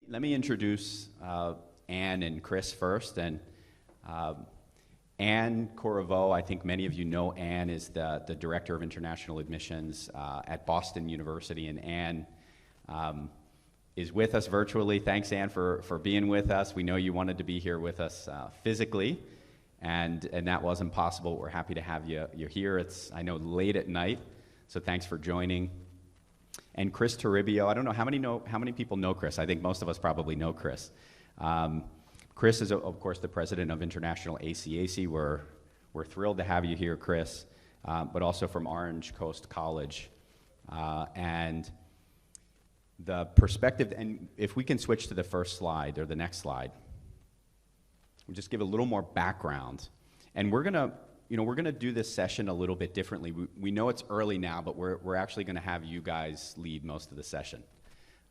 Let me introduce Anne and Chris first. And Anne Corriveau, I think many of you know Anne is the Director of International Admissions at Boston University. And Anne is with us virtually. Thanks, Anne, for being with us. We know you wanted to be here with us physically, and that wasn't possible. We're happy to have you here. It's, I know, late at night, so thanks for joining. And Kristoffer Toribio, I don't know how many people know Chris. I think most of us probably know Chris. Chris is, of course, the president of International ACAC. We're thrilled to have you here, Chris, but also from Orange Coast College. And the perspective, and if we can switch to the first slide or the next slide, we'll just give a little more background. And we're gonna do this session a little bit differently. We know it's early now, but we're actually gonna have you guys lead most of the session.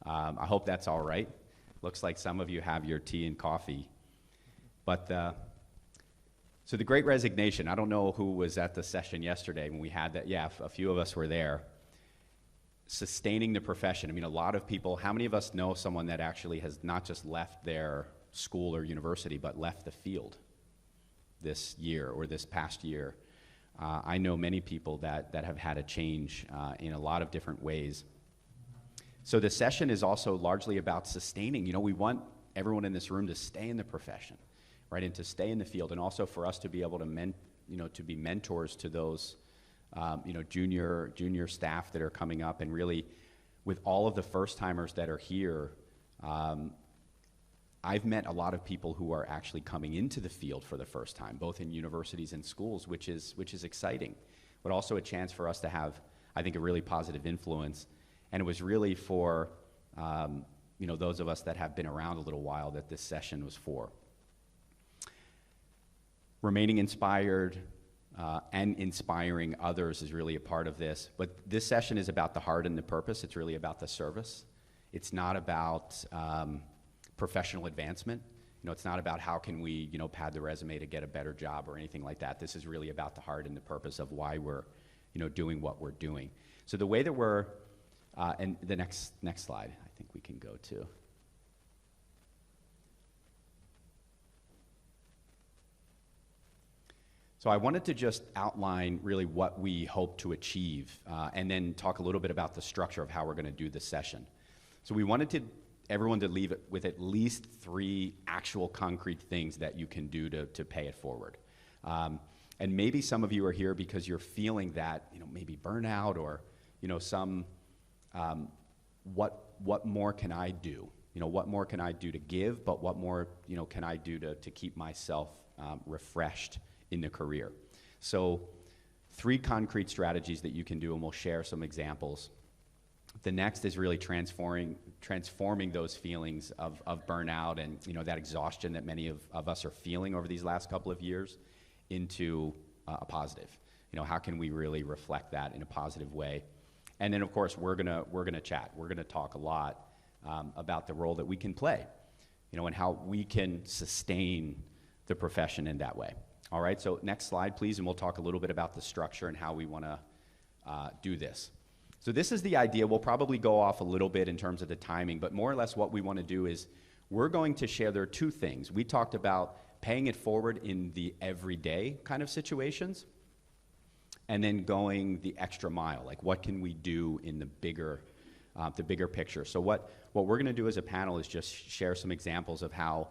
I hope that's all right. Looks like some of you have your tea and coffee. But so the Great Resignation, I don't know who was at the session yesterday when we had that. Yeah, a few of us were there. Sustaining the profession. I mean, a lot of people, how many of us know someone that actually has not just left their school or university, but left the field this year or this past year? I know many people that have had a change in a lot of different ways. So the session is also largely about sustaining. You know, we want everyone in this room to stay in the profession, right, and to stay in the field, and also for us to be able to to be mentors to those junior staff that are coming up. And really, with all of the first-timers that are here, I've met a lot of people who are actually coming into the field for the first time, both in universities and schools, which is exciting, but also a chance for us to have, I think, a really positive influence. And it was really for those of us that have been around a little while that this session was for. Remaining inspired and inspiring others is really a part of this. But this session is about the heart and the purpose. It's really about the service. It's not about professional advancement. It's not about how can we, pad the resume to get a better job or anything like that. This is really about the heart and the purpose of why we're, doing what we're doing. So the way that we're, and the next slide, I think we can go to. So I wanted to just outline really what we hope to achieve, and then talk a little bit about the structure of how we're going to do this session. So we wanted everyone to leave it with at least 3 actual concrete things that you can do to pay it forward. And maybe some of you are here because you're feeling that, maybe burnout or, some, what more can I do? What more can I do to give, but what more, can I do to keep myself refreshed in the career? So 3 concrete strategies that you can do, and we'll share some examples. The next is really transforming those feelings of burnout and that exhaustion that many of us are feeling over these last couple of years into a positive. How can we really reflect that in a positive way? And then, of course, we're gonna chat. We're gonna talk a lot about the role that we can play, and how we can sustain the profession in that way. All right, so next slide, please, and we'll talk a little bit about the structure and how we want to do this. So this is the idea. We'll probably go off a little bit in terms of the timing, but more or less what we want to do is we're going to share, there are 2 things. We talked about paying it forward in the everyday kind of situations, and then going the extra mile, like what can we do in the bigger picture. So what we're going to do as a panel is just share some examples of how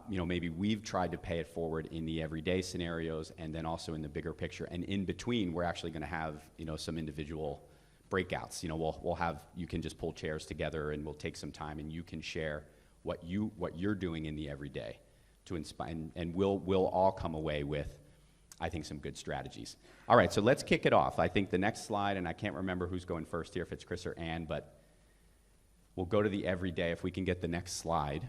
maybe we've tried to pay it forward in the everyday scenarios, and then also in the bigger picture. And in between, we're actually going to have some individual breakouts. We'll have, you can just pull chairs together, and we'll take some time, and you can share what you're doing in the everyday to inspire, and we'll all come away with, I think, some good strategies. All right, so let's kick it off. I think the next slide, and I can't remember who's going first here, if it's Chris or Ann, but we'll go to the everyday. If we can get the next slide.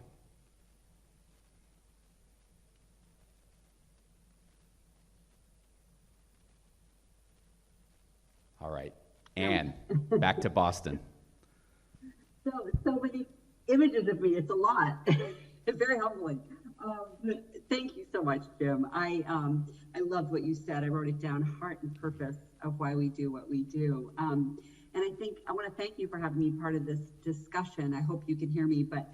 All right, Anne, back to Boston. So many images of me. It's a lot. It's very humbling. Thank you so much, Jim. I loved what you said. I wrote it down, heart and purpose of why we do what we do. And I think I want to thank you for having me part of this discussion. I hope you can hear me, but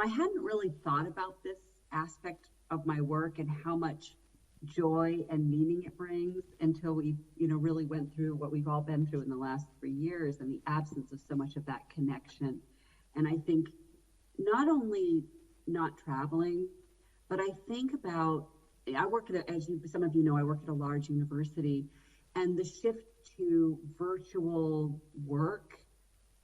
I hadn't really thought about this aspect of my work and how much joy and meaning it brings until we, really went through what we've all been through in the last 3 years and the absence of so much of that connection. And I think not only not traveling, but I think about, I work at, some of you know, I work at a large university, and the shift to virtual work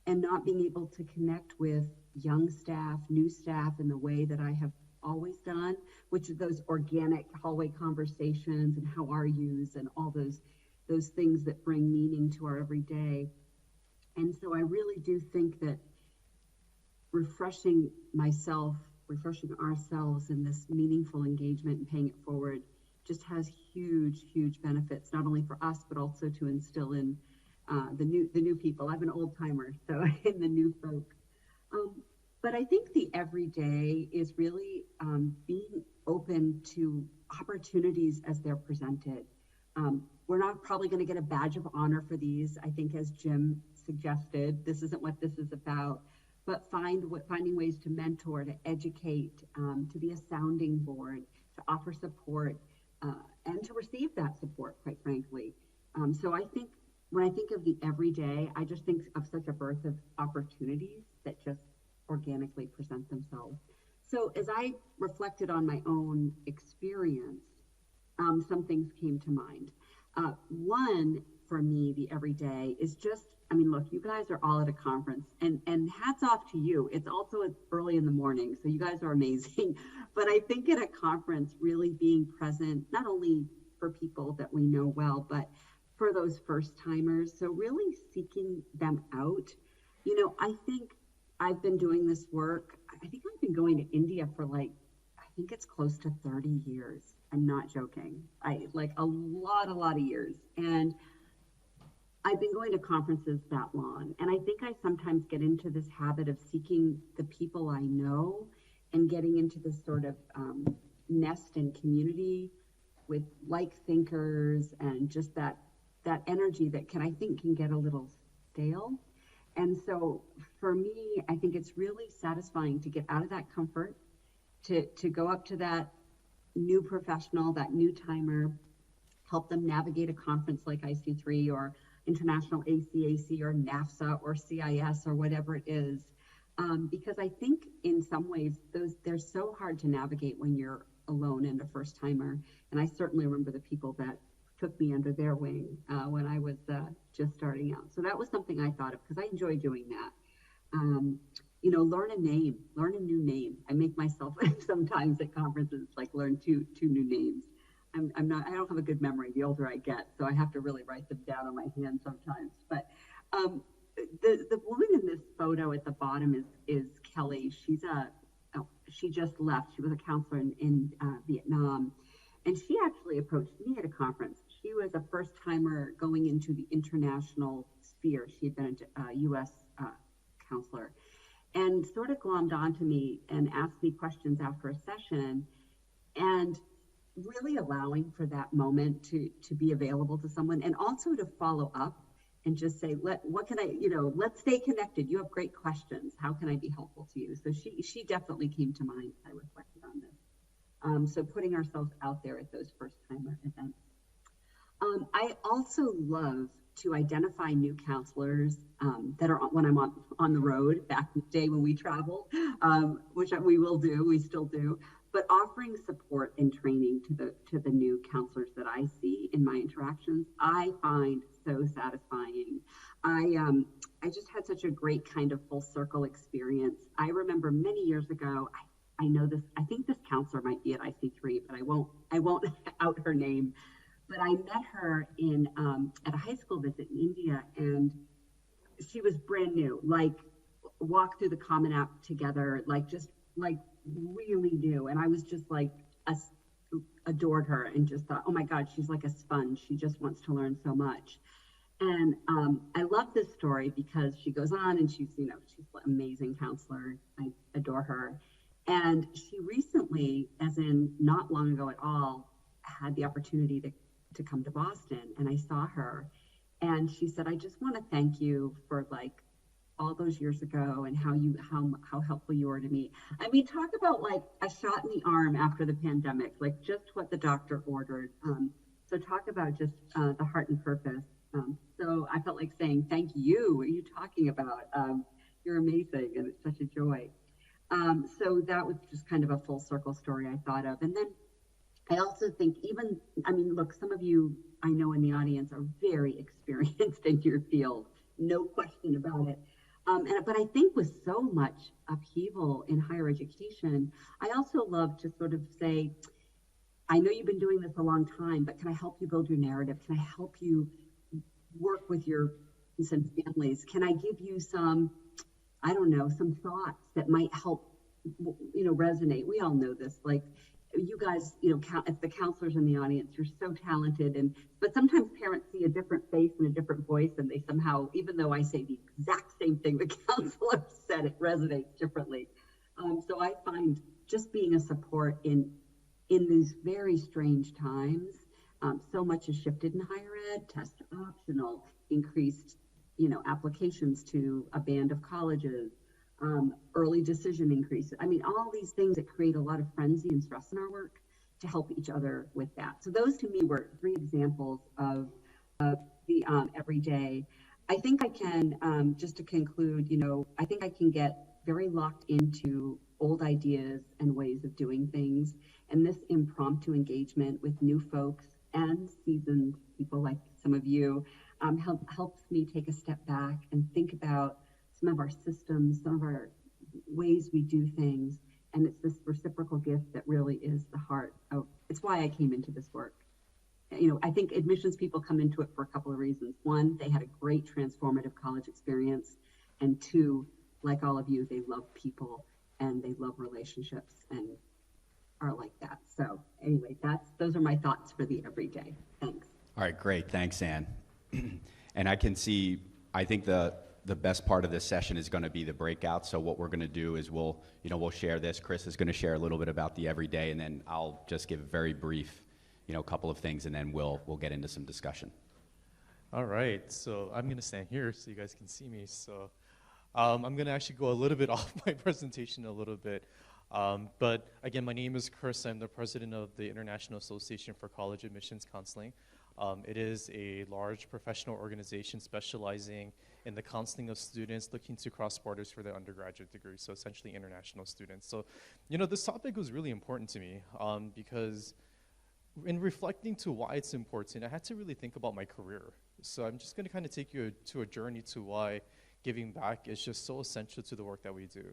and not being able to connect with young staff, new staff in the way that I have always done, which is those organic hallway conversations and how are yous and all those things that bring meaning to our everyday. And so I really do think that refreshing ourselves in this meaningful engagement and paying it forward just has huge, huge benefits, not only for us, but also to instill in the new people. I'm an old timer, so in the new folk. But I think the everyday is really being open to opportunities as they're presented. We're not probably going to get a badge of honor for these. I think, as Jim suggested, this isn't what this is about. But finding ways to mentor, to educate, to be a sounding board, to offer support, and to receive that support, quite frankly. So I think when I think of the everyday, I just think of such a birth of opportunities that just organically present themselves. So as I reflected on my own experience, some things came to mind. One, for me, the everyday is just, look, you guys are all at a conference, and hats off to you. It's also early in the morning, so you guys are amazing. But I think at a conference, really being present, not only for people that we know well, but for those first timers. So really seeking them out. I think I've been doing this work. I think I've been going to India for I think it's close to 30 years. I'm not joking. A lot of years. And I've been going to conferences that long. And I think I sometimes get into this habit of seeking the people I know and getting into this sort of nest and community with like thinkers and just that energy that I think can get a little stale. And so for me, I think it's really satisfying to get out of that comfort, to go up to that new professional, that new timer, help them navigate a conference like IC3 or International ACAC or NAFSA or CIS or whatever it is. Because I think in some ways, they're so hard to navigate when you're alone and a first timer. And I certainly remember the people that took me under their wing when I was just starting out. So that was something I thought of because I enjoy doing that. Learn a new name. I make myself sometimes at conferences learn two new names. I don't have a good memory the older I get, so I have to really write them down on my hand sometimes. But the woman in this photo at the bottom is Kelly. She just left. She was a counselor in Vietnam. And she actually approached me at a conference. She was a first timer going into the international sphere. She had been a U.S. Counselor and sort of glommed onto me and asked me questions after a session and really allowing for that moment to be available to someone and also to follow up and just say, let's stay connected. You have great questions. How can I be helpful to you? So she definitely came to mind as I reflected on this. So putting ourselves out there at those first timer events. I also love to identify new counselors that are when I'm on the road back in the day when we traveled, which we will do, we still do, but offering support and training to the new counselors that I see in my interactions, I find so satisfying. I just had such a great kind of full circle experience. I remember many years ago, I think this counselor might be at IC3, but I won't out her name. But I met her at a high school visit in India, and she was brand new, walked through the Common App together, really new. And I was just adored her and just thought, oh my God, she's like a sponge. She just wants to learn so much. And I love this story because she goes on and she's an amazing counselor. I adore her. And she recently, as in not long ago at all, had the opportunity to come to Boston, and I saw her, and she said, I just want to thank you for all those years ago and how helpful you were to me. I mean, talk about like a shot in the arm after the pandemic, like just what the doctor ordered. So talk about just the heart and purpose. So I felt like saying, thank you. What are you talking about? You're amazing, and it's such a joy. So that was just kind of a full circle story I thought of. And then I also think look, some of you I know in the audience are very experienced in your field, no question about it. But I think with so much upheaval in higher education, I also love to sort of say, I know you've been doing this a long time, but can I help you build your narrative? Can I help you work with your families? Can I give you some thoughts that might help, resonate? We all know this, like you guys, if the counselors in the audience, you're so talented, but sometimes parents see a different face and a different voice, and they somehow, even though I say the exact same thing the counselor said, it resonates differently. So I find just being a support in these very strange times, so much has shifted in higher ed, test optional, increased, applications to a band of colleges, early decision increases. I mean, all these things that create a lot of frenzy and stress in our work, to help each other with that. So those to me were 3 examples of the everyday. I think I can, just to conclude, I think I can get very locked into old ideas and ways of doing things. And this impromptu engagement with new folks and seasoned people like some of you helps me take a step back and think about some of our systems, some of our ways we do things. And it's this reciprocal gift that really is the heart of, it's why I came into this work. I think admissions people come into it for a couple of reasons. 1, they had a great transformative college experience. And 2, like all of you, they love people and they love relationships and are like that. So anyway, those are my thoughts for the everyday. Thanks. All right, great. Thanks, Ann. And I think the best part of this session is going to be the breakout. So what we're going to do is we'll share this. Chris is going to share a little bit about the everyday, and then I'll just give a very brief, couple of things, and then we'll get into some discussion. All right, so I'm going to stand here so you guys can see me. So I'm going to actually go a little bit off my presentation a little bit. But again, my name is Chris. I'm the president of the International Association for College Admissions Counseling. It is a large professional organization specializing in the counseling of students looking to cross borders for their undergraduate degree, so essentially international students. So, this topic was really important to me because in reflecting to why it's important, I had to really think about my career. So I'm just going to kind of take you to a journey to why giving back is just so essential to the work that we do.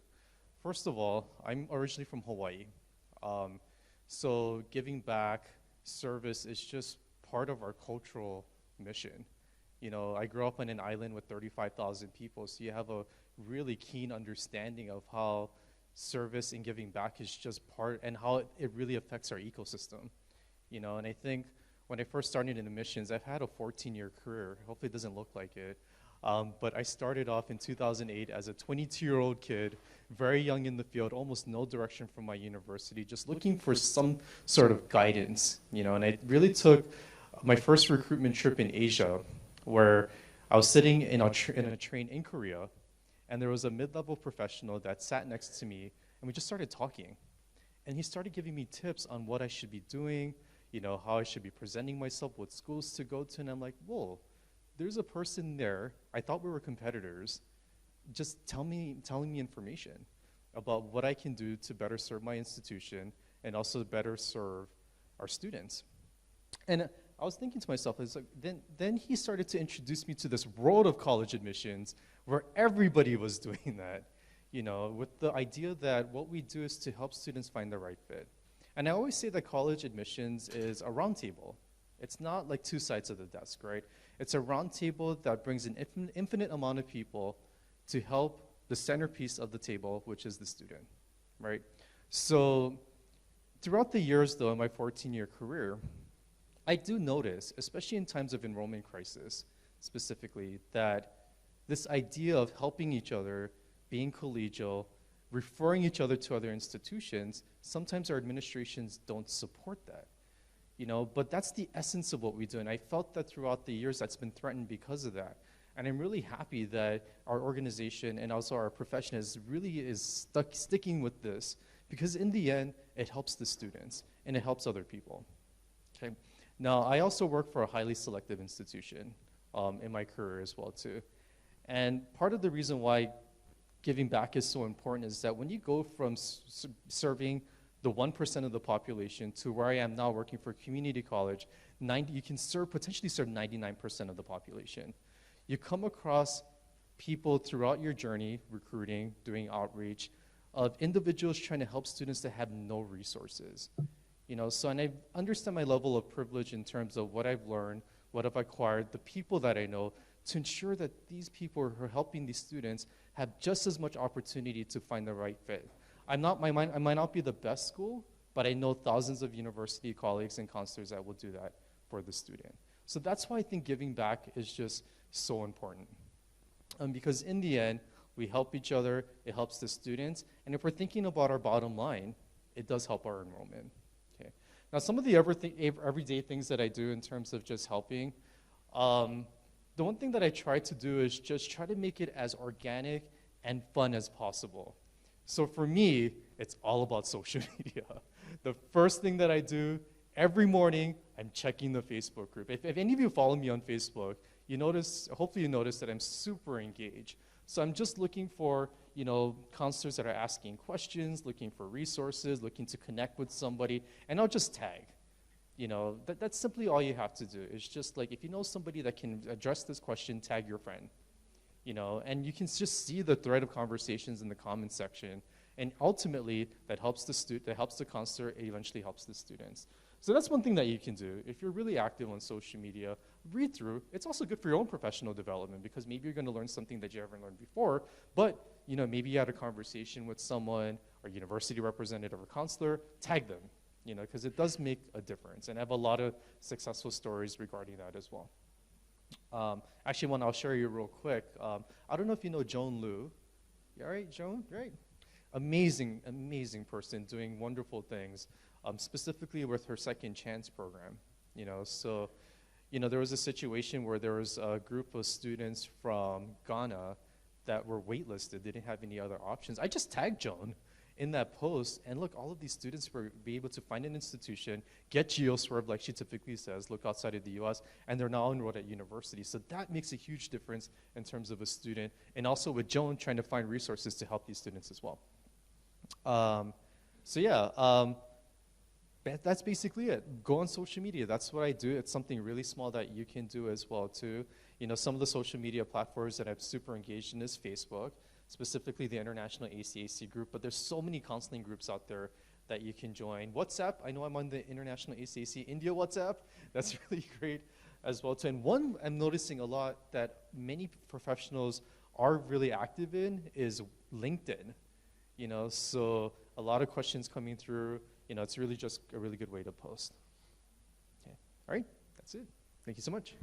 First of all, I'm originally from Hawaii. So giving back, service is just part of our cultural mission. I grew up on an island with 35,000 people, so you have a really keen understanding of how service and giving back is just part, and how it really affects our ecosystem. And I think when I first started in admissions, I've had a 14-year career. Hopefully it doesn't look like it. But I started off in 2008 as a 22-year-old kid, very young in the field, almost no direction from my university, just looking for some sort of guidance, and I really took my first recruitment trip in Asia, where I was sitting in a train in Korea, and there was a mid-level professional that sat next to me, and we just started talking. And he started giving me tips on what I should be doing, how I should be presenting myself, what schools to go to, and I'm like, whoa, there's a person there, I thought we were competitors, just telling me information about what I can do to better serve my institution and also better serve our students. And I was thinking to myself, then he started to introduce me to this world of college admissions where everybody was doing that, with the idea that what we do is to help students find the right fit. And I always say that college admissions is a round table. It's not like 2 sides of the desk, right? It's a round table that brings an infinite amount of people to help the centerpiece of the table, which is the student, right? So throughout the years, though, in my 14-year career, I do notice, especially in times of enrollment crisis specifically, that this idea of helping each other, being collegial, referring each other to other institutions, sometimes our administrations don't support that. But that's the essence of what we do, and I felt that throughout the years that's been threatened because of that. And I'm really happy that our organization and also our profession is sticking with this, because in the end, it helps the students and it helps other people. Okay. Now, I also work for a highly selective institution in my career as well too. And part of the reason why giving back is so important is that when you go from serving the 1% of the population to where I am now working for a community college, you can potentially serve 99% of the population. You come across people throughout your journey, recruiting, doing outreach, of individuals trying to help students that have no resources. So, and I understand my level of privilege in terms of what I've learned, what I've acquired, the people that I know, to ensure that these people who are helping these students have just as much opportunity to find the right fit. I might not be the best school, but I know thousands of university colleagues and counselors that will do that for the student. So that's why I think giving back is just so important. Because in the end, we help each other, it helps the students, and if we're thinking about our bottom line, it does help our enrollment. Okay. Now, some of the everyday things that I do in terms of just helping, the one thing that I try to do is just try to make it as organic and fun as possible. So for me, it's all about social media. The first thing that I do every morning, I'm checking the Facebook group. If any of you follow me on Facebook, hopefully you notice that I'm super engaged. So I'm just looking for, counselors that are asking questions, looking for resources, looking to connect with somebody, and I'll just tag. That's simply all you have to do. It's just like, if you know somebody that can address this question, tag your friend. And you can just see the thread of conversations in the comments section. And ultimately, that helps the counselor, it eventually helps the students. So that's one thing that you can do. If you're really active on social media, read through. It's also good for your own professional development, because maybe you're going to learn something that you haven't learned before, but maybe you had a conversation with someone, or university representative or counselor, tag them, because it does make a difference. And I have a lot of successful stories regarding that as well. Actually, one I'll share you real quick. I don't know if you know Joan Liu. You all right, Joan? Great. Amazing, amazing person doing wonderful things, specifically with her Second Chance program. So there was a situation where there was a group of students from Ghana that were waitlisted. They didn't have any other options. I just tagged Joan in that post, and look, all of these students were be able to find an institution, get GeoSwerve like she typically says, look outside of the US, and they're now enrolled at university. So that makes a huge difference in terms of a student, and also with Joan trying to find resources to help these students as well. That's basically it. Go on social media. That's what I do. It's something really small that you can do as well too. Some of the social media platforms that I'm super engaged in is Facebook, specifically the International ACAC group, but there's so many counseling groups out there that you can join. WhatsApp, I know I'm on the International ACAC India WhatsApp. That's really great as well too. And one I'm noticing a lot that many professionals are really active in is LinkedIn. So a lot of questions coming through. It's really just a really good way to post. Okay. All right, that's it. Thank you so much.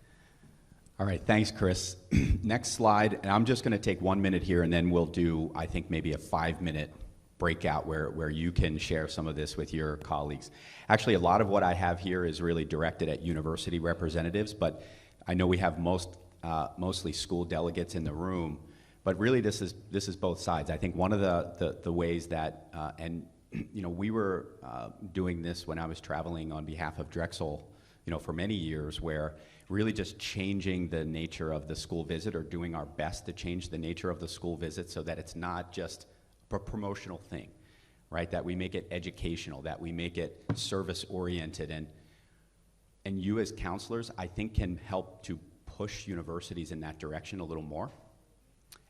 All right, thanks, Chris. Next slide, and I'm just going to take 1 minute here, and then we'll do, I think, maybe a 5-minute breakout where you can share some of this with your colleagues. Actually, a lot of what I have here is really directed at university representatives, but I know we have mostly school delegates in the room, but really this is both sides. I think one of the ways that, we were doing this when I was traveling on behalf of Drexel, for many years, where really just changing the nature of the school visit, or doing our best to change the nature of the school visit so that it's not just a promotional thing, right? That we make it educational, that we make it service-oriented, and you as counselors, I think, can help to push universities in that direction a little more.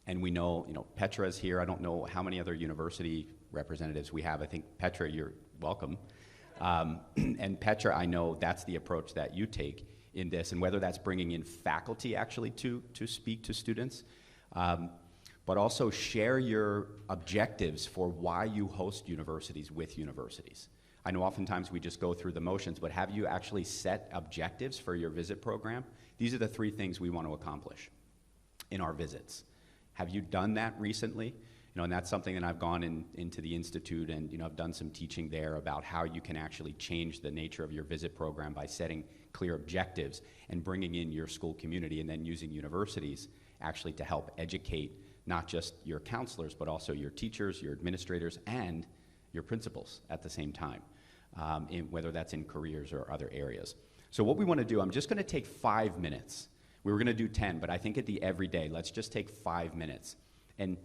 And we know, Petra's here. I don't know how many other university representatives we have. I think, Petra, you're welcome. And Petra, I know that's the approach that you take in this, and whether that's bringing in faculty actually to speak to students, but also share your objectives for why you host universities with universities. I know oftentimes we just go through the motions, but have you actually set objectives for your visit program? These are the 3 things we want to accomplish in our visits. Have you done that recently? And that's something that I've gone into the Institute, and I've done some teaching there about how you can actually change the nature of your visit program by setting clear objectives, and bringing in your school community, and then using universities actually to help educate not just your counselors, but also your teachers, your administrators, and your principals at the same time, whether that's in careers or other areas. So what we want to do, I'm just going to take 5 minutes. We were going to do 10, but I think at the everyday, let's just take 5 minutes. And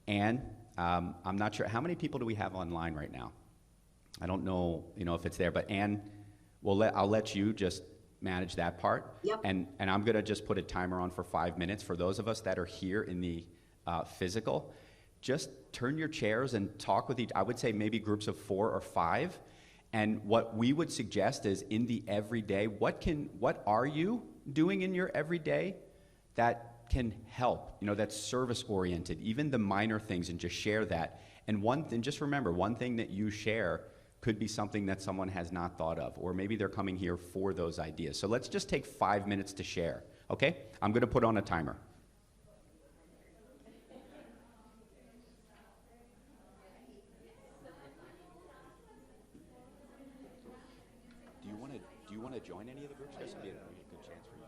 Anne, I'm not sure, how many people do we have online right now? I don't know, if it's there, but Anne, I'll let you just manage that part. Yep. And I'm going to just put a timer on for 5 minutes. For those of us that are here in the physical, just turn your chairs and talk with each, I would say maybe groups of 4 or 5. And what we would suggest is in the everyday, what are you doing in your everyday that can help, that's service oriented, even the minor things, and just share that. And just remember, one thing that you share could be something that someone has not thought of, or maybe they're coming here for those ideas. So let's just take 5 minutes to share, okay? I'm gonna put on a timer. Do you want to join any of the groups? This would be a good chance for you.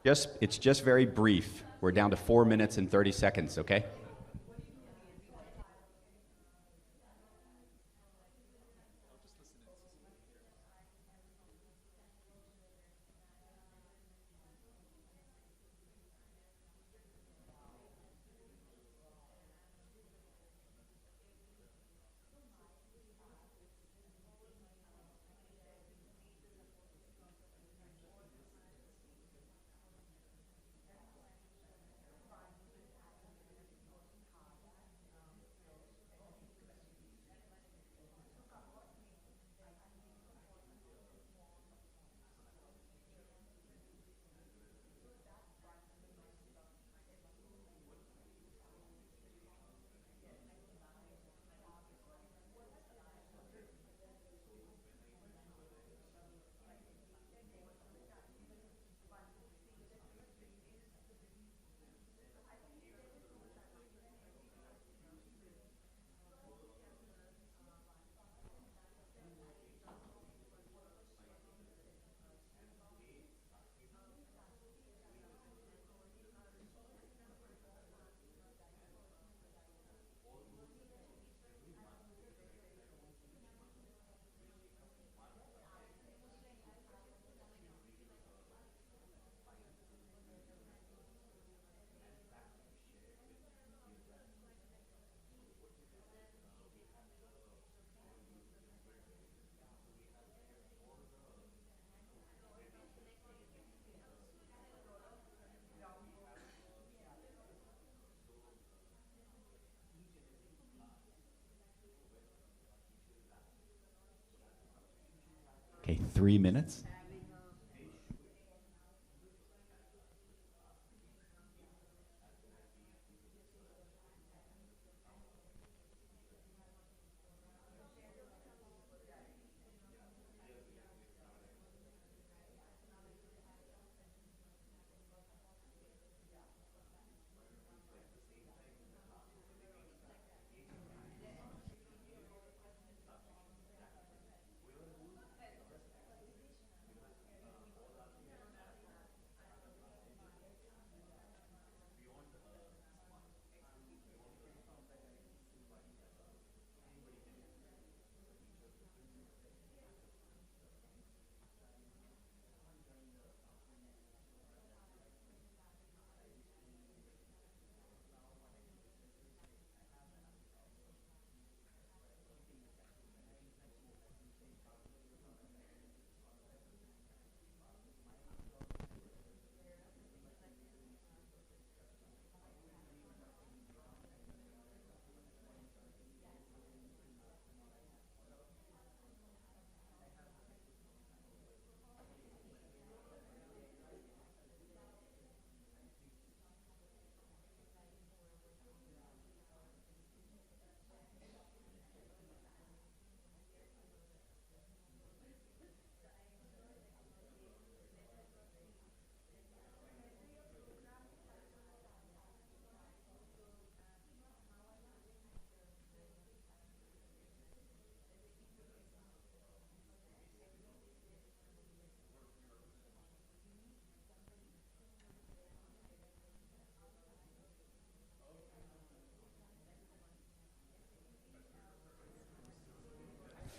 Yeah. It's just very brief. We're down to 4 minutes and 30 seconds, okay? Okay, 3 minutes.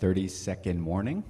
30-second warning.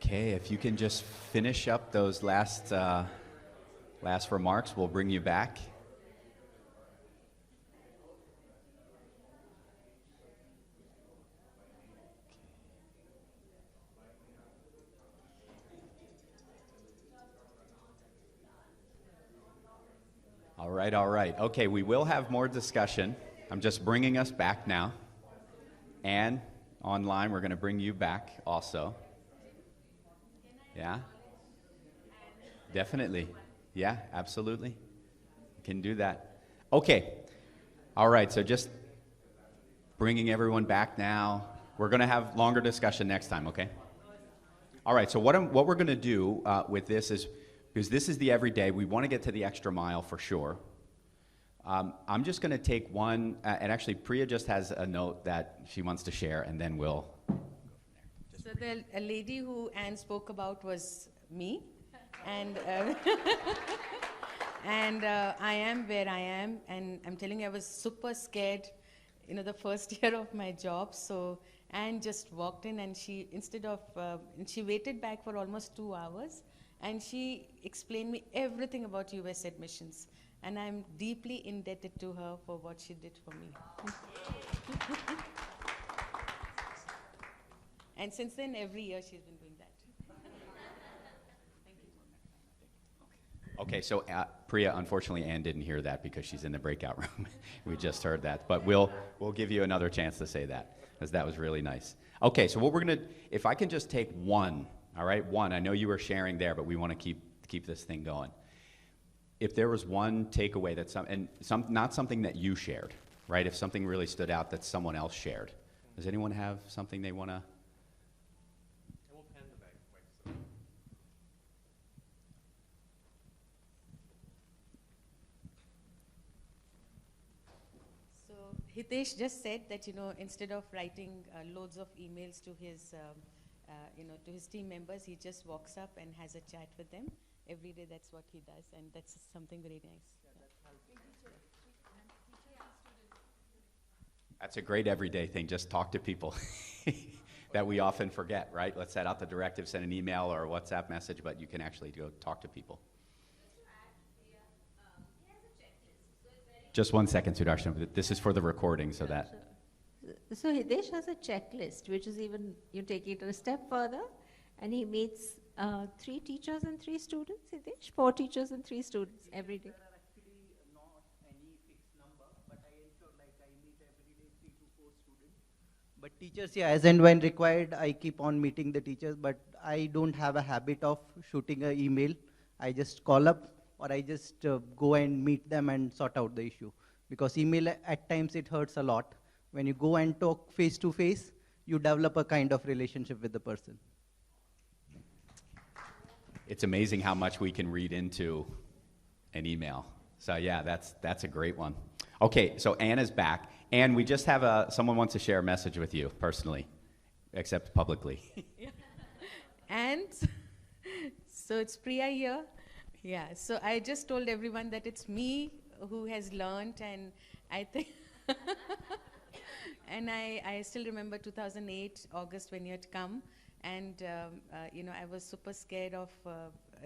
Okay, if you can just finish up those last remarks, we'll bring you back. All right. Okay, we will have more discussion. I'm just bringing us back now. And online, we're going to bring you back also. Yeah? Definitely. Yeah, absolutely. You can do that. Okay. All right, so just bringing everyone back now. We're going to have longer discussion next time, okay? All right, so what we're going to do with this is, because this is the everyday, we want to get to the extra mile for sure. I'm just going to take one, and actually Priya just has a note that she wants to share, and then we'll go from there. So the lady who Anne spoke about was me, and and I am where I am, and I'm telling you, I was super scared, the first year of my job. So Anne just walked in, and she she waited back for almost 2 hours, and she explained me everything about US admissions. And I'm deeply indebted to her for what she did for me. And since then, every year she's been doing that. Thank you. Okay, so Priya, unfortunately, Anne didn't hear that because she's in the breakout room. We just heard that, but we'll give you another chance to say that, because that was really nice. Okay, so what we're gonna, if I can just take one, all right, one. I know you were sharing there, but we want to keep this thing going. If there was one takeaway not something that you shared, right? If something really stood out that someone else shared, does anyone have something they want to? So Hitesh just said that, instead of writing loads of emails to his, to his team members, he just walks up and has a chat with them. Every day, that's what he does, and that's something very nice. That's a great everyday thing. Just talk to people that we often forget, right? Let's set out the directive, send an email or a WhatsApp message, but you can actually go talk to people. Just 1 second, Sudarshan. This is for the recording, so that. So Hitesh has a checklist, which is even, you take it a step further, and he meets 3 teachers and 3 students, Hitesh? 4 teachers and 3 students every day. There are actually not any fixed number, but I ensure I meet every day 3 to 4 students. But teachers, as and when required, I keep on meeting the teachers, but I don't have a habit of shooting an email. I just call up, or I just go and meet them and sort out the issue. Because email, at times, it hurts a lot. When you go and talk face to face, you develop a kind of relationship with the person. It's amazing how much we can read into an email. So yeah, that's a great one. Okay, so Anne is back. Anne, we just have someone wants to share a message with you personally, except publicly. And so it's Priya here. Yeah, so I just told everyone that it's me who has learned, and I think, and I still remember 2008, August, when you had come. And, I was super scared of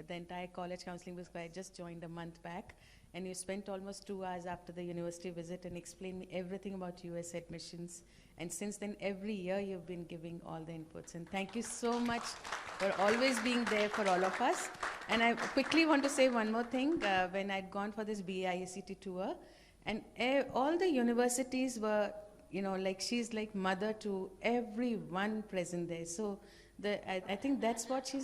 the entire college counseling because I just joined a month back. And you spent almost 2 hours after the university visit and explained me everything about US admissions. And since then, every year you've been giving all the inputs. And thank you so much for always being there for all of us. And I quickly want to say one more thing. When I'd gone for this BIACT tour, and all the universities were, she's like mother to everyone present there. So I think that's what she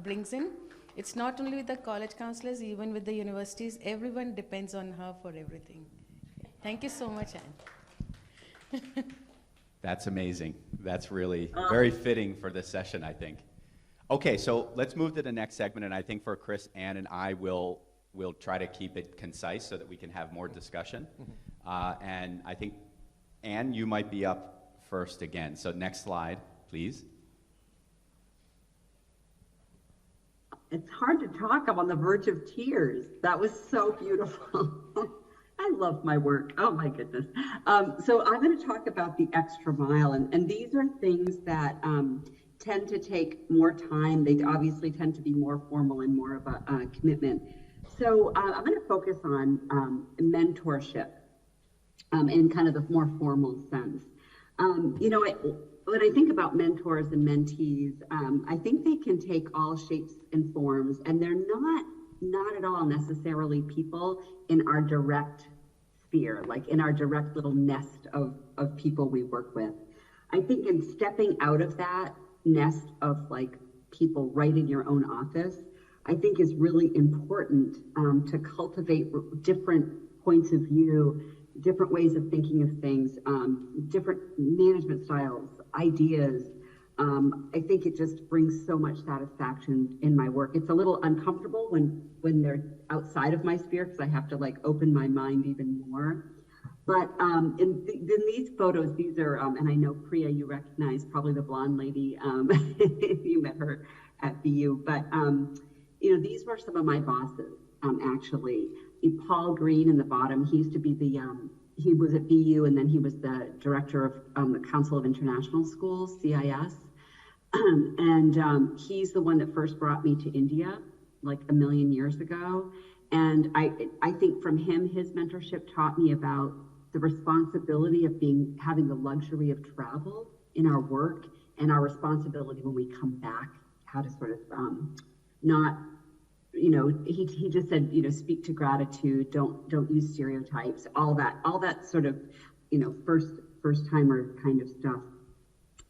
brings in. it's not only with the college counselors, even with the universities, everyone depends on her for everything. Thank you so much, Anne. That's amazing. That's really very fitting for this session, I think. Okay, so let's move to the next segment, and I think for Chris, Anne, and I will try to keep it concise so that we can have more discussion. And I think, Anne, you might be up first again. So next slide, please. It's hard to talk. I'm on the verge of tears. That was so beautiful. I love my work. Oh my goodness. So I'm going to talk about the extra mile, and these are things that tend to take more time. They obviously tend to be more formal and more of a commitment. So I'm going to focus on mentorship in kind of the more formal sense. When I think about mentors and mentees, I think they can take all shapes and forms, and they're not at all necessarily people in our direct sphere, like in our direct little nest of people we work with. I think in stepping out of that nest of like people right in your own office, I think is really important to cultivate different points of view, different ways of thinking of things, different management styles, ideas. I think it just brings so much satisfaction in my work. It's a little uncomfortable when they're outside of my sphere because I have to like open my mind even more. But in these photos, these are, and I know Priya, you recognize probably the blonde lady, you met her at BU, but these were some of my bosses, actually. Paul Green in the bottom, he used to be he was at BU, and then he was the director of the Council of International Schools, CIS. And he's the one that first brought me to India, like a million years ago. And I think from him, his mentorship taught me about the responsibility of having the luxury of travel in our work, and our responsibility when we come back, how to sort of not, he just said, speak to gratitude, don't use stereotypes, all that sort of, first timer kind of stuff.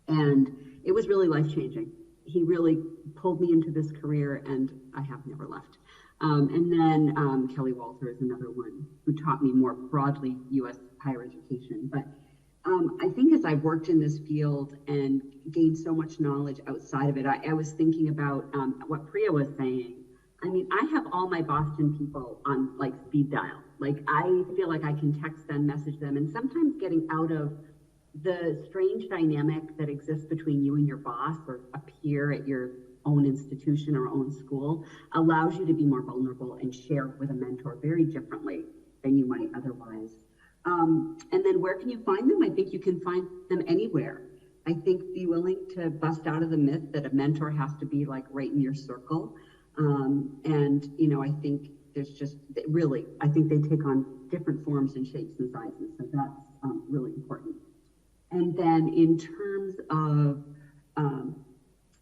And it was really life-changing. He really pulled me into this career, and I have never left. And then Kelly Walter is another one who taught me more broadly U.S. higher education. But I think as I've worked in this field and gained so much knowledge outside of it, I was thinking about what Priya was saying. I mean, I have all my Boston people on like speed dial. Like I feel like I can text them, message them, and sometimes getting out of the strange dynamic that exists between you and your boss or a peer at your own institution or own school allows you to be more vulnerable and share with a mentor very differently than you might otherwise. And then where can you find them? I think you can find them anywhere. I think be willing to bust out of the myth that a mentor has to be like right in your circle. I think there's just really, I think they take on different forms and shapes and sizes. So that's really important. And then in terms of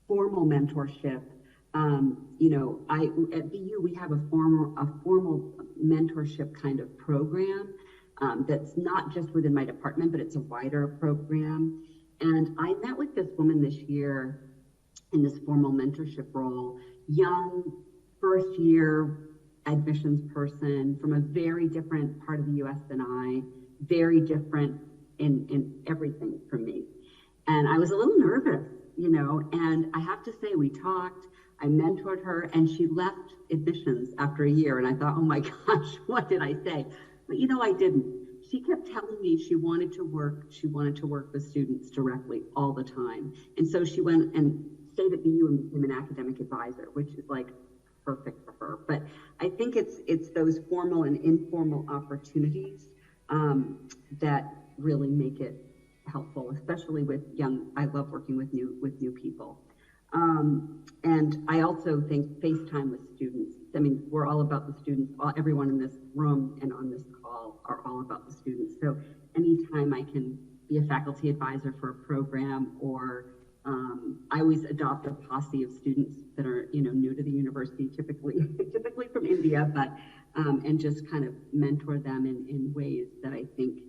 formal mentorship, at BU we have a formal mentorship kind of program that's not just within my department, but it's a wider program. And I met with this woman this year in this formal mentorship role, young, first year admissions person from a very different part of the US than I, very different in everything from me. And I was a little nervous, and I have to say we talked, I mentored her, and she left admissions after a year. And I thought, oh my gosh, what did I say? But I didn't. She kept telling me she wanted to work with students directly all the time. And so she went and stayed at BU and became an academic advisor, which is like perfect for her. But I think it's those formal and informal opportunities that really make it helpful, especially with young. I love working with new people. And I also think FaceTime with students. I mean, we're all about the students. Everyone in this room and on this call are all about the students. So anytime I can be a faculty advisor for a program, or I always adopt a posse of students that are new to the university, typically from India, but and just kind of mentor them in ways that I think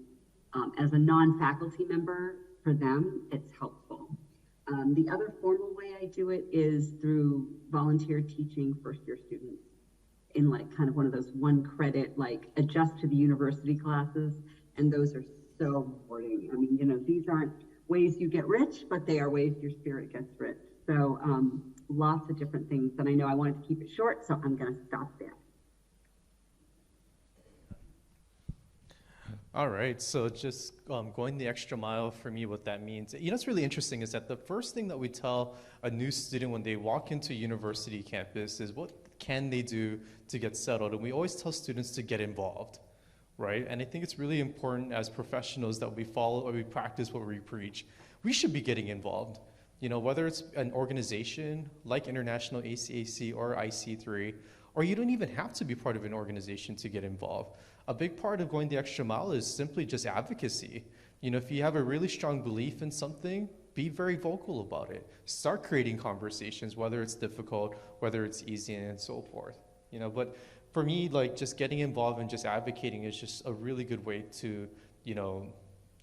as a non-faculty member for them, it's helpful. The other formal way I do it is through volunteer teaching first-year students in like kind of one of those one credit, like adjust to the university classes. And those are so rewarding. I mean, you know, these aren't ways you get rich, but they are ways your spirit gets rich. So lots of different things. And I know I wanted to keep it short, so I'm going to stop there. All right, so just going the extra mile for me, what that means. You know, what's really interesting is that the first thing that we tell a new student when they walk into university campus is what can they do to get settled? And we always tell students to get involved, right? And I think it's really important as professionals that we follow or we practice what we preach. We should be getting involved. You know, whether it's an organization like International ACAC or IC3, or you don't even have to be part of an organization to get involved. A big part of going the extra mile is simply just advocacy. You know, if you have a really strong belief in something, be very vocal about it. Start creating conversations, whether it's difficult, whether it's easy, and so forth. You know, but for me, like just getting involved and just advocating is just a really good way to, you know,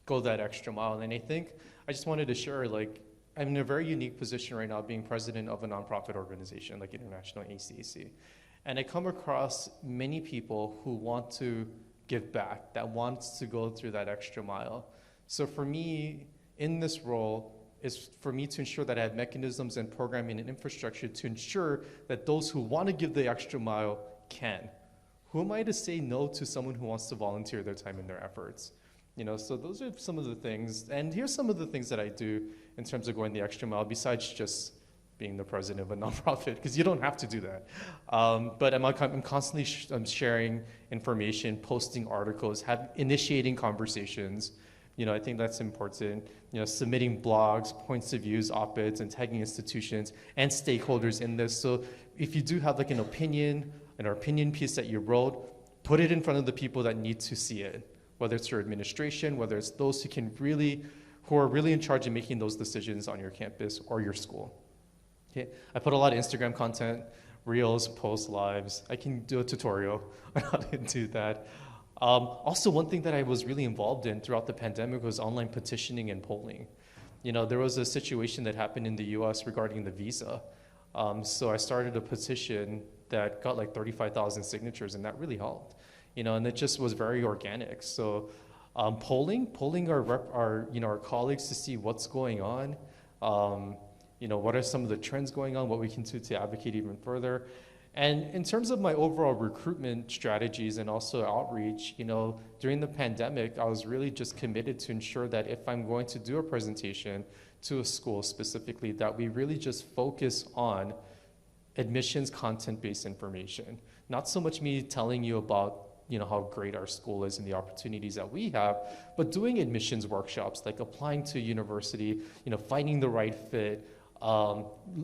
go that extra mile. And I think I just wanted to share, like, I'm in a very unique position right now being president of a nonprofit organization like International ACAC. And I come across many people who want to give back, that wants to go through that extra mile. So for me, in this role, is for me to ensure that I have mechanisms and programming and infrastructure to ensure that those who want to give the extra mile can. Who am I to say no to someone who wants to volunteer their time and their efforts? You know, so those are some of the things. And here's some of the things that I do in terms of going the extra mile, besides just being the president of a nonprofit, because you don't have to do that. But I'm constantly sharing information, posting articles, initiating conversations. You know, I think that's important. You know, submitting blogs, points of views, op-eds, and tagging institutions and stakeholders in this. So if you do have like an opinion piece that you wrote, put it in front of the people that need to see it, whether it's your administration, whether it's those who are really in charge of making those decisions on your campus or your school. Okay. I put a lot of Instagram content, reels, posts, lives. I can do a tutorial on how to do that. Also, one thing that I was really involved in throughout the pandemic was online petitioning and polling. You know, there was a situation that happened in the US regarding the visa. So I started a petition that got like 35,000 signatures, and that really helped. You know, and it just was very organic. So polling our colleagues to see what's going on. You know, what are some of the trends going on, what we can do to advocate even further. And in terms of my overall recruitment strategies and also outreach, you know, during the pandemic, I was really just committed to ensure that if I'm going to do a presentation to a school specifically, that we really just focus on admissions content-based information. Not so much me telling you about, you know, how great our school is and the opportunities that we have, but doing admissions workshops, like applying to university, you know, finding the right fit,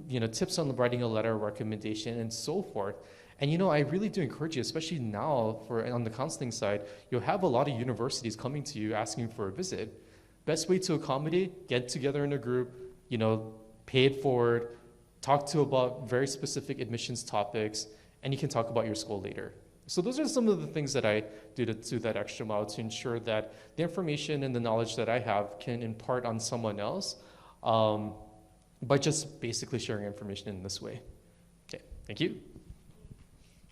you know, tips on writing a letter of recommendation and so forth. And, you know, I really do encourage you, especially now on the counseling side, you'll have a lot of universities coming to you asking for a visit. Best way to accommodate, get together in a group, you know, pay it forward, talk to about very specific admissions topics, and you can talk about your school later. So those are some of the things that I do to do that extra mile to ensure that the information and the knowledge that I have can impart on someone else. By just basically sharing information in this way. Okay, thank you.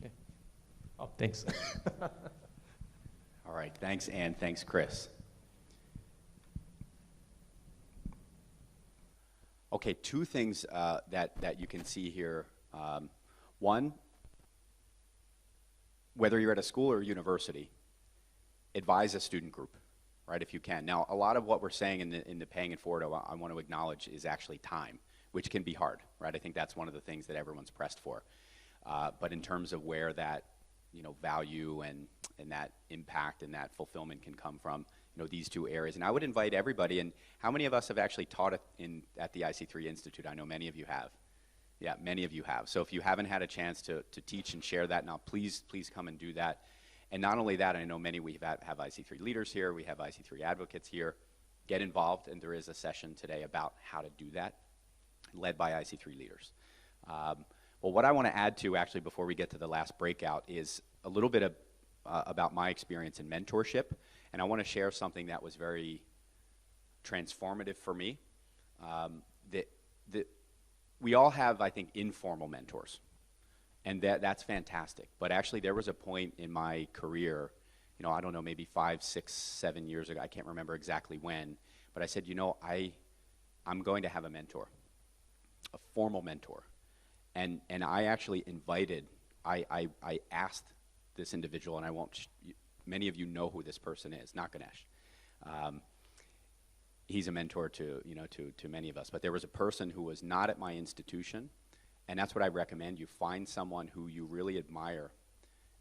Okay. Oh, thanks. All right, thanks, Ann. Thanks, Chris. Okay, two things that you can see here. One, whether you're at a school or a university, advise a student group. Right, if you can. Now, a lot of what we're saying in the paying it forward, I want to acknowledge, is actually time, which can be hard, right? I think that's one of the things that everyone's pressed for. But in terms of where that, you know, value and that impact and that fulfillment can come from, you know, these two areas. And I would invite everybody, and how many of us have actually taught at the IC3 Institute? I know many of you have. Yeah, many of you have. So if you haven't had a chance to teach and share that now, please come and do that. And not only that, I know many we have IC3 leaders here, we have IC3 advocates here. Get involved, and there is a session today about how to do that, led by IC3 leaders. Well, what I want to add to, actually, before we get to the last breakout, is a little bit about my experience in mentorship, and I want to share something that was very transformative for me. the we all have, I think, informal mentors, and that's fantastic. But actually, there was a point in my career, you know, I don't know, maybe 5, 6, 7 years ago, I can't remember exactly when, but I said, you know, I'm going to have a mentor, a formal mentor. And I actually I asked this individual, and I won't, many of you know who this person is, not Ganesh. He's a mentor to, you know, to many of us. But there was a person who was not at my institution, and that's what I recommend. You find someone who you really admire,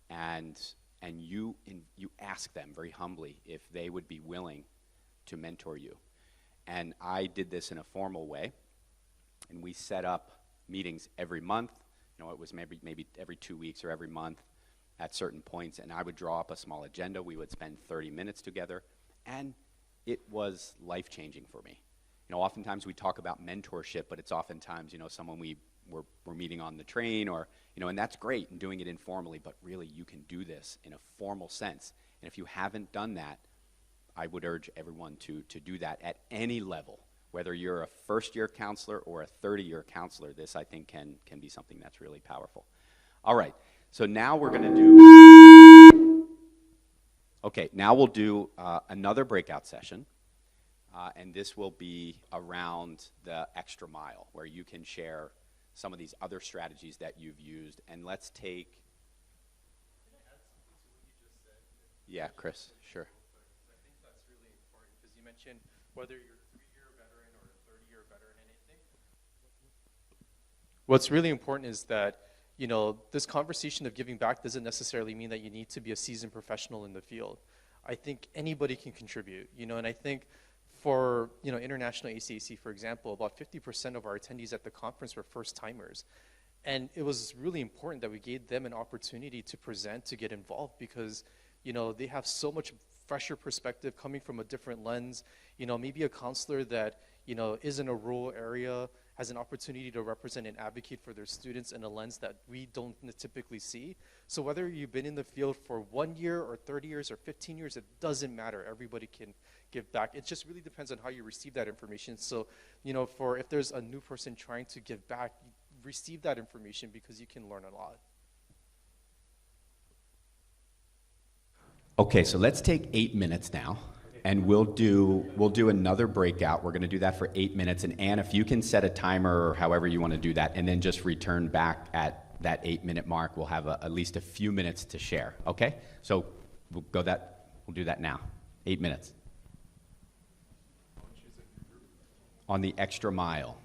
and you ask them very humbly if they would be willing to mentor you. And I did this in a formal way, and we set up meetings every month. You know, it was maybe every 2 weeks or every month at certain points, and I would draw up a small agenda. We would spend 30 minutes together, and it was life-changing for me. You know, oftentimes we talk about mentorship, but it's oftentimes, you know, someone we're meeting on the train, or, you know, and that's great, and doing it informally, but really you can do this in a formal sense. And if you haven't done that, I would urge everyone to do that at any level. Whether you're a first-year counselor or a 30-year counselor, this, I think, can be something that's really powerful. All right, so now we're going to do... Okay, now we'll do another breakout session, and this will be around the extra mile, where you can share some of these other strategies that you've used. And let's take... Can I add something to what you just said? Yeah, Chris, sure. I think that's really important, because you mentioned whether you're a 3-year veteran or a 30-year veteran, anything. What's really important is that, you know, this conversation of giving back doesn't necessarily mean that you need to be a seasoned professional in the field. I think anybody can contribute, you know, and I think for, you know, International ACAC, for example, about 50% of our attendees at the conference were first-timers. And it was really important that we gave them an opportunity to present, to get involved, because, you know, they have so much fresher perspective coming from a different lens. You know, maybe a counselor that, you know, is in a rural area has an opportunity to represent and advocate for their students in a lens that we don't typically see. So whether you've been in the field for 1 year or 30 years or 15 years, it doesn't matter. Everybody can give back. It just really depends on how you receive that information. So, you know, if there's a new person trying to give back, receive that information, because you can learn a lot. Okay, so let's take 8 minutes now. And we'll do another breakout. We're going to do that for 8 minutes. And Anne, if you can set a timer or however you want to do that, and then just return back at that 8-minute mark, we'll have at least a few minutes to share. Okay? So we'll do that now. 8 minutes. On the extra mile.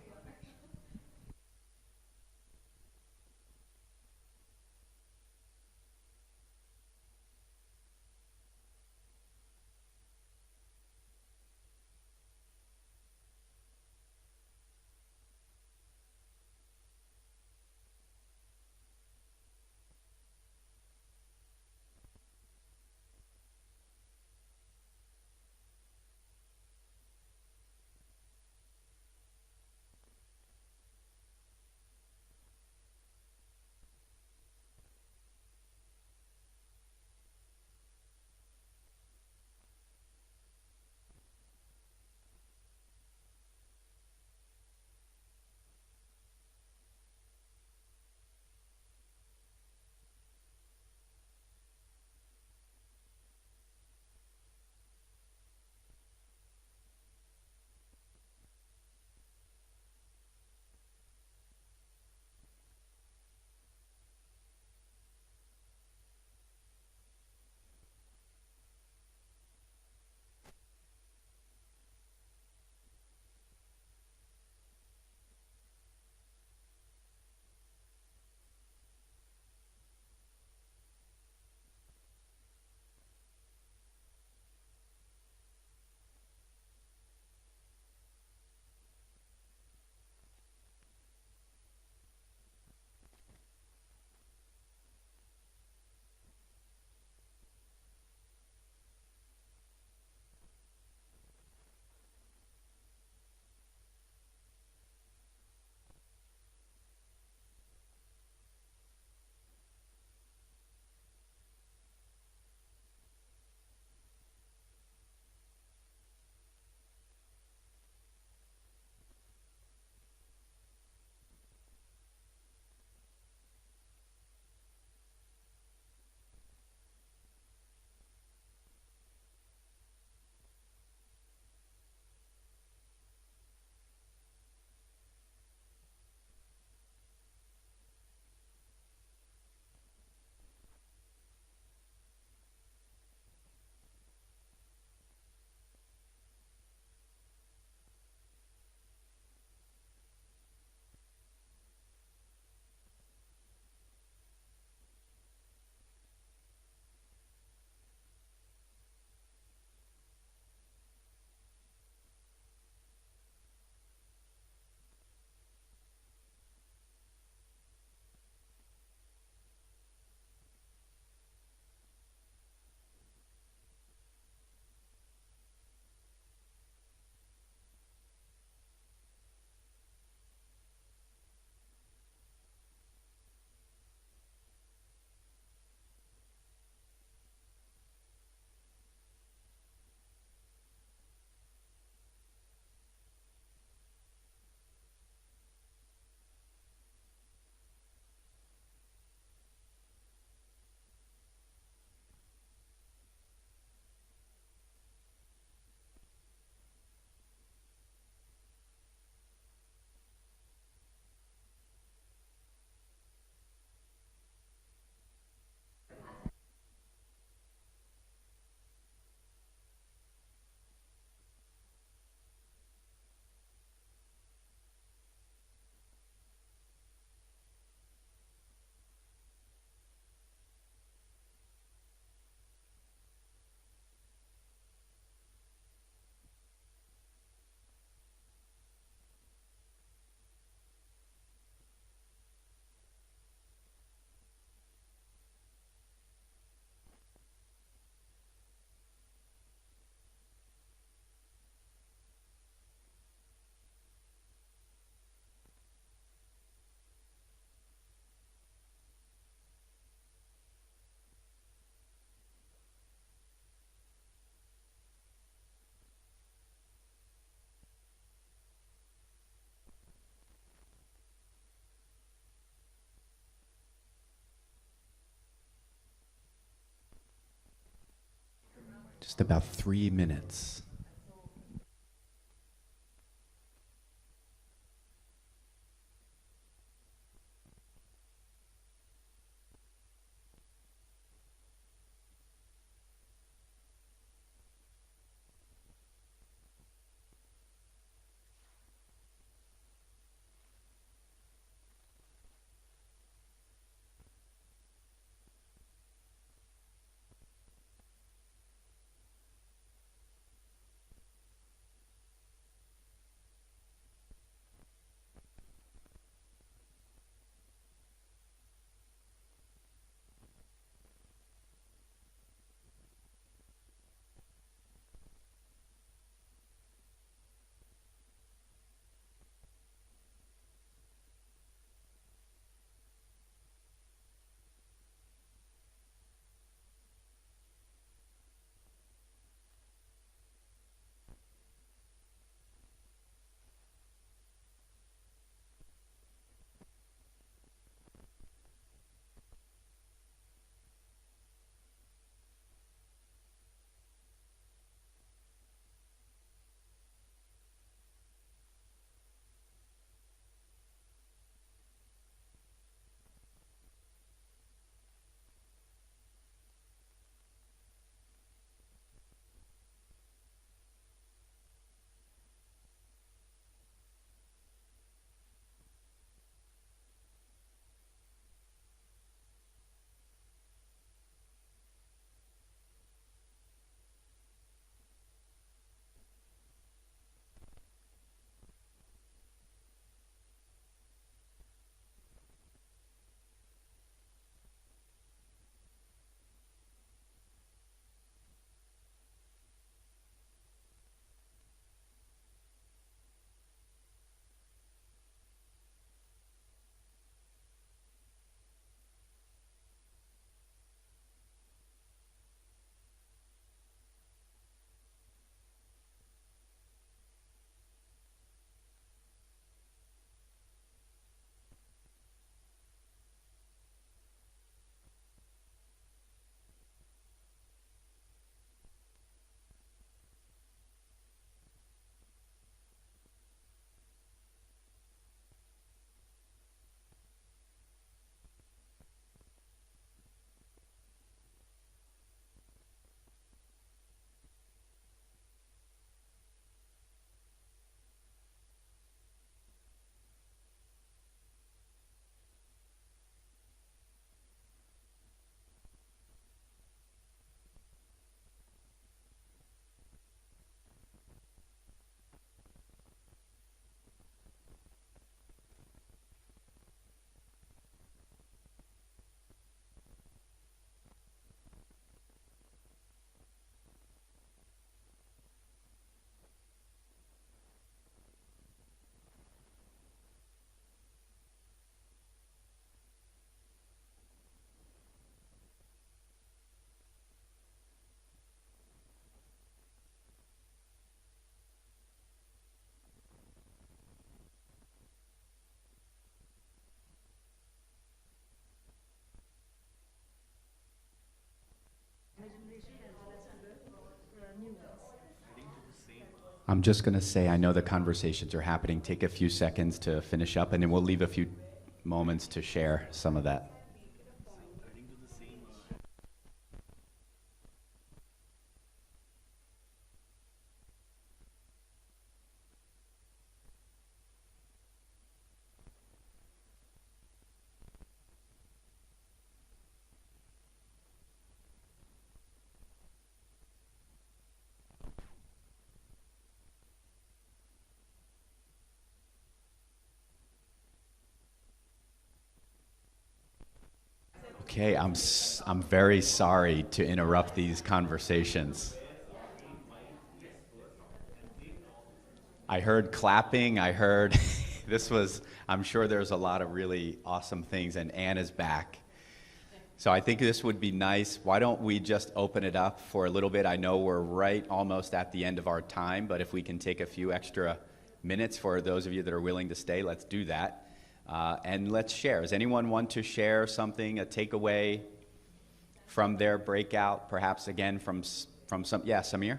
Just about 3 minutes. I'm just going to say, I know the conversations are happening. Take a few seconds to finish up, and then we'll leave a few moments to share some of that. Okay, I'm very sorry to interrupt these conversations. I heard clapping, I heard, I'm sure there's a lot of really awesome things, and Anne is back. So I think this would be nice. Why don't we just open it up for a little bit? I know we're right almost at the end of our time, but if we can take a few extra minutes for those of you that are willing to stay, let's do that. And let's share. Does anyone want to share something, a takeaway from their breakout, perhaps again from Samir?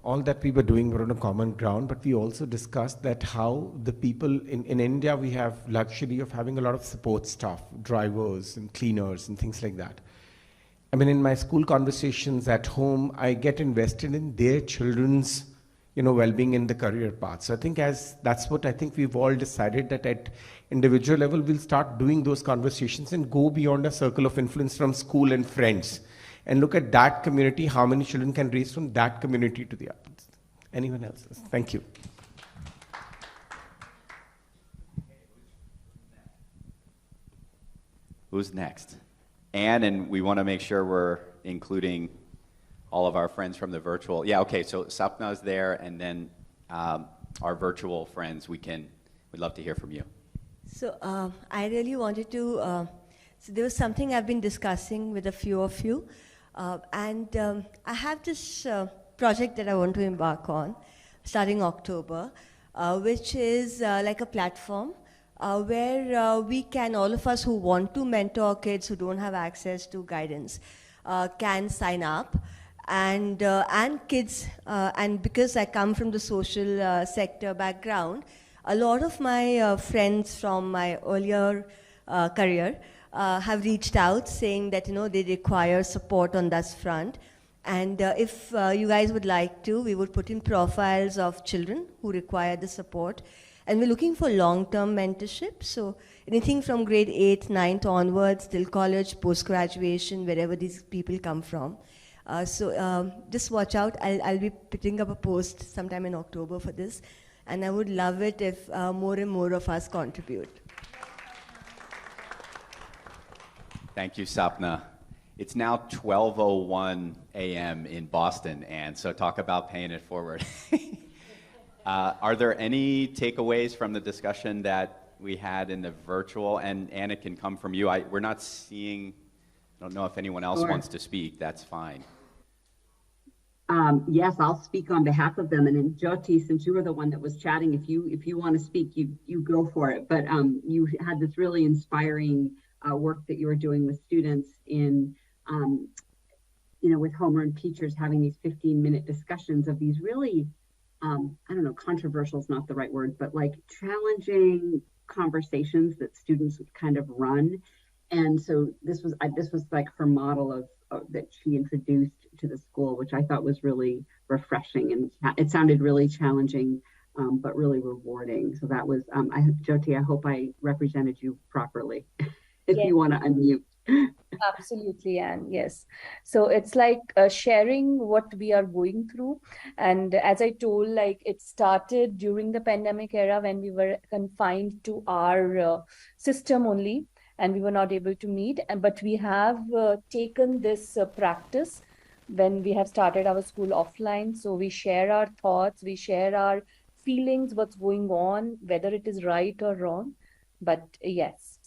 All that we were doing were on a common ground, but we also discussed that how the people in India, we have luxury of having a lot of support staff, drivers and cleaners and things like that. I mean, in my school conversations at home, I get invested in their children's, well-being in the career path. So I think that's what I think we've all decided, that at individual level, we'll start doing those conversations and go beyond a circle of influence from school and friends, and look at that community, how many children can raise from that community to the others. Anyone else? Thank you. Who's next? Anne, and we want to make sure we're including all of our friends from the virtual. Yeah, okay, so Sapna's there, and then our virtual friends, we'd love to hear from you. So I really wanted to, so there was something I've been discussing with a few of you, and I have this project that I want to embark on starting October, which is like a platform where we can, all of us who want to mentor kids who don't have access to guidance, can sign up. And kids, and because I come from the social sector background, a lot of my friends from my earlier career have reached out saying that they require support on that front. And if you guys would like to, we would put in profiles of children who require the support. And we're looking for long-term mentorship. So anything from grade 8, 9th onwards, till college, post-graduation, wherever these people come from. So just watch out. I'll be putting up a post sometime in October for this. And I would love it if more and more of us contribute. Thank you, Sapna. It's now 12:01 a.m. in Boston, and so talk about paying it forward. Are there any takeaways from the discussion that we had in the virtual? And Anna, can come from you. We're not seeing, I don't know if anyone else wants to speak. That's fine. Yes, I'll speak on behalf of them. And then Jyoti, since you were the one that was chatting, if you want to speak, you go for it. But you had this really inspiring work that you were doing with students in, with homeroom teachers, having these 15-minute discussions of these really, I don't know, controversial is not the right word, but like challenging conversations that students would kind of run. And so this was like her model of that she introduced to the school, which I thought was really refreshing, and it sounded really challenging, but really rewarding. So that was, Jyoti, I hope I represented you properly. If you want to unmute. Absolutely, Anne. Yes. So it's like sharing what we are going through. And as I told, like it started during the pandemic era when we were confined to our system only, and we were not able to meet. But we have taken this practice when we have started our school offline. So we share our thoughts, we share our feelings, what's going on, whether it is right or wrong. But yes,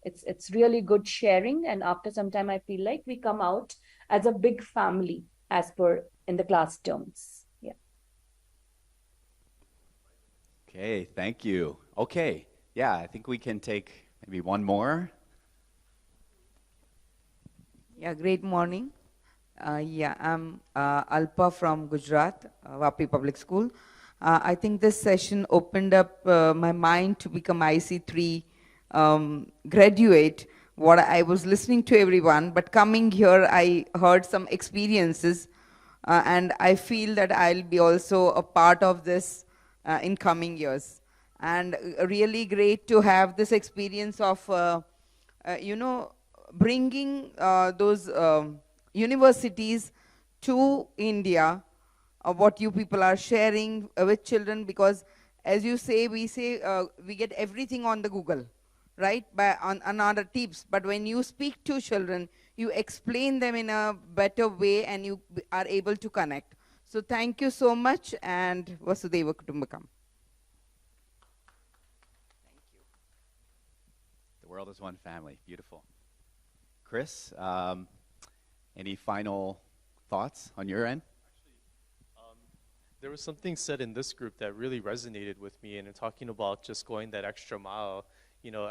it's really good sharing. And after some time, I feel like we come out as a big family, as per in the class terms. Yeah. Okay, thank you. Okay, yeah, I think we can take maybe one more. Yeah, great morning. I'm Alpa from Gujarat, Vapi Public School. I think this session opened up my mind to become IC3 graduate. What I was listening to everyone, but coming here, I heard some experiences, and I feel that I'll be also a part of this in coming years. And really great to have this experience of, bringing those universities to India, what you people are sharing with children, because as you say, we get everything on the Google, right, on other tips, but when you speak to children, you explain them in a better way and you are able to connect. So thank you so much, and Vasudeva Kutumbakam. Thank you. The world is one family. Beautiful. Chris, any final thoughts on your end? There was something said in this group that really resonated with me, and in talking about just going that extra mile.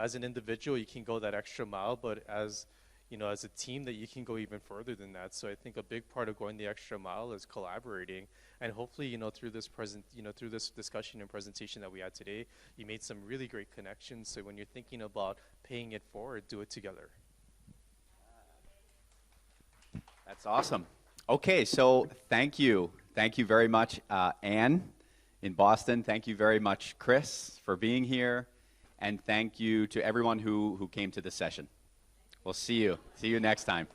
As an individual, you can go that extra mile, but as as a team that you can go even further than that. So I think a big part of going the extra mile is collaborating, and hopefully, through this through this discussion and presentation that we had today, you made some really great connections. So when you're thinking about paying it forward, do it together. That's awesome. Okay, so thank you. Thank you very much, Anne in Boston. Thank you very much, Chris, for being here. And thank you to everyone who came to this session. We'll see you. See you next time.